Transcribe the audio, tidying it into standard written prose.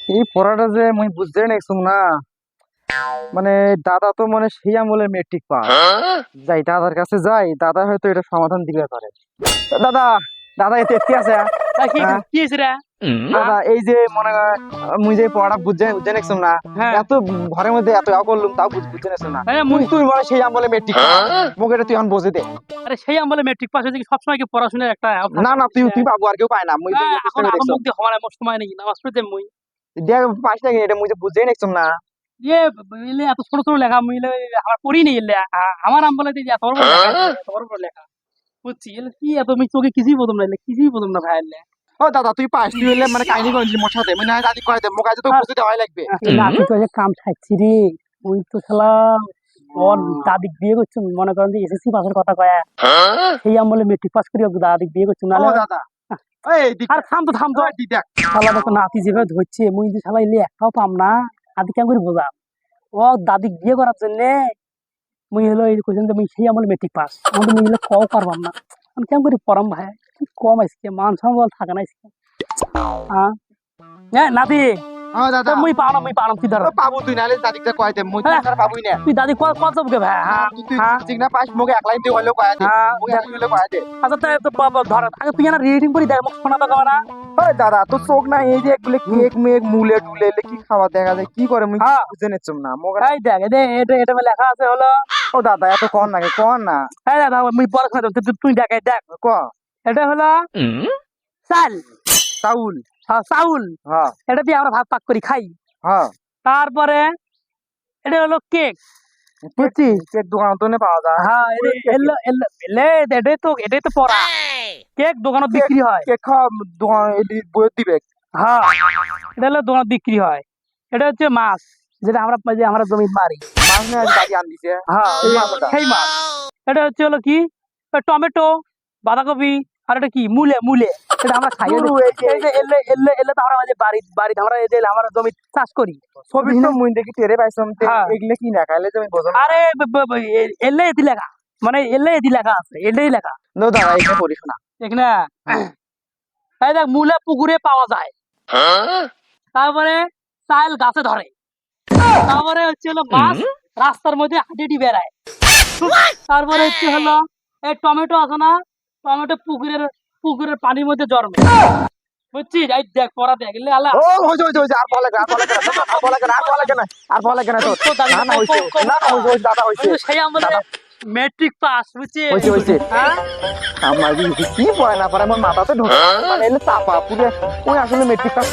এই পড়াটা যে মুই বুঝতে নাইছুম না, মানে দাদা তো মানে সেই আমলের মেট্রিক পাস। যাই দাদার কাছে যাই, দাদা হয়তো এটা সমাধান দিবে পারে। দাদা, দাদা এতে এতে আছে। কি হ্যাঁ কি হয়েছে রে? দাদা, এই যে মনে কর মুই যে পড়াটা বুঝতে বুঝতে নাইছুম না, হ্যাঁ। এত ঘরের মধ্যে এত করলুম তাও বুঝতে নাইছুম না। আরে তুই তুই মানে সেই আমলে মেট্রিক পাস, মোকে এটা তুই এখন বুঝে দে। আরে সেই আমলে মেট্রিক পাস হয়েছে কি সবসময় কি পড়াশোনার একটা না না, তুই তুই বাবু আর কেউ পায় না, মুই তো চেষ্টা এখন করে এখন দেখছুম। মুখ দিয়ে হওয়ার এমন সময় নেই, নামাজ পড়তে মুই দেখ পাস নাকি, এটা মুই যে বুঝতে নাইছুম না। ইয়ে এলে এত ছোট ছোট লেখা মুই আমার পড়ি নেই এলে আমার আমলে যে এত বড় বড় লেখা এত বড় বড় লেখা বুঝছি এলে কি এত আমি চোখে কিছুই বলতাম না এলে কিছুই বলতাম না ভাই এলে ও দাদা, তুই পাস, তুই হইলে মানে কাহিনী করেছিস মোর সাথে, মানে দাদি কয় দে মোকে আজ তো বুঝতে দেওয়াই লাগবে। নাতি তো কাম থাকছি রে ওই তো শালা ওর দাদিক বিয়ে করছে মনে করেন যে এসএসসি পাসের কথা কয় সেই আমলে মেট্রিক পাস করি দাদিক বিয়ে করছে না ও দাদা, এই দিক আর থাম তো দি দেখ। শালা দেখো নাতি যেভাবে ধরছে মুই যে শালা এলে একটাও পাম না আদি কেমন করে বোঝাম ও দাদিক বিয়ে করার জন্য মুই হলো এই কোশ্চেন যে মুই সেই আমলে মেট্রিক পাস আমাদের মুই হলো কও পারবাম না আমি কেমন করে পড়াম ভাই কি কম আজকে মান সম্মান থাকে না আজকে হ্যাঁ নাতি ও দাদা, মুই পাওনা তুই ধর ও পাবো তুই নালে দাদিকটা কয় দে, মুই তো আর পাবুই না। তুই দাদি কত কে ভাই হ্যাঁ তুই ঠিক না পাস, মোকে এক লাইন দিয়ে হলেও কয় দে, হ্যাঁ মোকে এক লাইন হলেও কয় দে। আচ্ছা তাই তো ধর আগে তুই না রিডিং করি দেখ মুখ শোনা তো না ওই দাদা, তো চোখ না এই যে এগুলো কেক মেক মুলে টুলে এলে কি খাওয়া দেখা যায়, কি করে মুই হ্যাঁ। বুঝে নিচ্ছুম না মোকে। এই দেখ এটা লেখা আছে হলো ও দাদা, এত কন নাকি, কন না। এই দাদা মুই পড়া শোনা তুই দেখ এই দেখ ক এটা হলো চাল চাউল। হ্যাঁ চাউল হ্যাঁ এটা দিয়ে আমরা ভাত পাক করি খাই হ্যাঁ, তারপরে এটা হলো কেক বুঝছিস কেক দোকান তো পাওয়া যায়। হ্যাঁ এটাই তো পড়া কেক দোকানত বিক্রি হয় কেক খাওয়া দোকান বইয়ের দিবে। হ্যাঁ এটা হলো দোকানত বিক্রি হয় এটা হচ্ছে মাছ যেটা আমরা জমি মারি মাছ নিয়ে আজ দাদি আন দিছে। হ্যাঁ এই মাছটা। সেই মাছ এটা হচ্ছে হলো কি টমেটো বাঁধাকপি আর এটা কি মূলে মূলে এটা আমরা খাই পুরো এই যে- এই যে এলে তো আমরা মাঝে বাড়ি আমরা এই যে আমরা জমি চাষ করি ছবি তো মুই দেখি টেরে পাইছম, হ্যাঁ। এগুলো কি না খাইলে তুমি বোঝো না। আরে এলে এদি লেখা মানে এলে এদি লেখা আছে এলেই লেখা নো দাদা, এখানে পড়িস না। দেখ না এই দেখ মূলে পুকুরে পাওয়া যায় তারপরে চাল গাছে ধরে তারপরে হচ্ছে হলো মাছ রাস্তার মধ্যে হাঁটি বেড়ায় তারপরে হচ্ছে হলো এই টমেটো আছে না টমেটো পুকুরের পানির মধ্যে জন্মে বুঝছিস এই দেখ পড়া দেখ এলে আলা ও হইছে হইছে হইছে, আর বলে কেন, আর বলে কেন, আর বলে কেন, আর বলে কেন, আর বলে কেন তোর? তো দাদা, না না হইছে, না না হইছে, হইছে, দাদা হইছে। আমি তো সেই আমলে দাদা, মেট্রিক পাস বুঝছিস হইছে হইছে। হ্যাঁ আমার কি পড়ে না পড়ে আমার মাথাতে ঢোকে, মানে এলে চাপা পুরো। ওই আসলে মেট্রিক পাস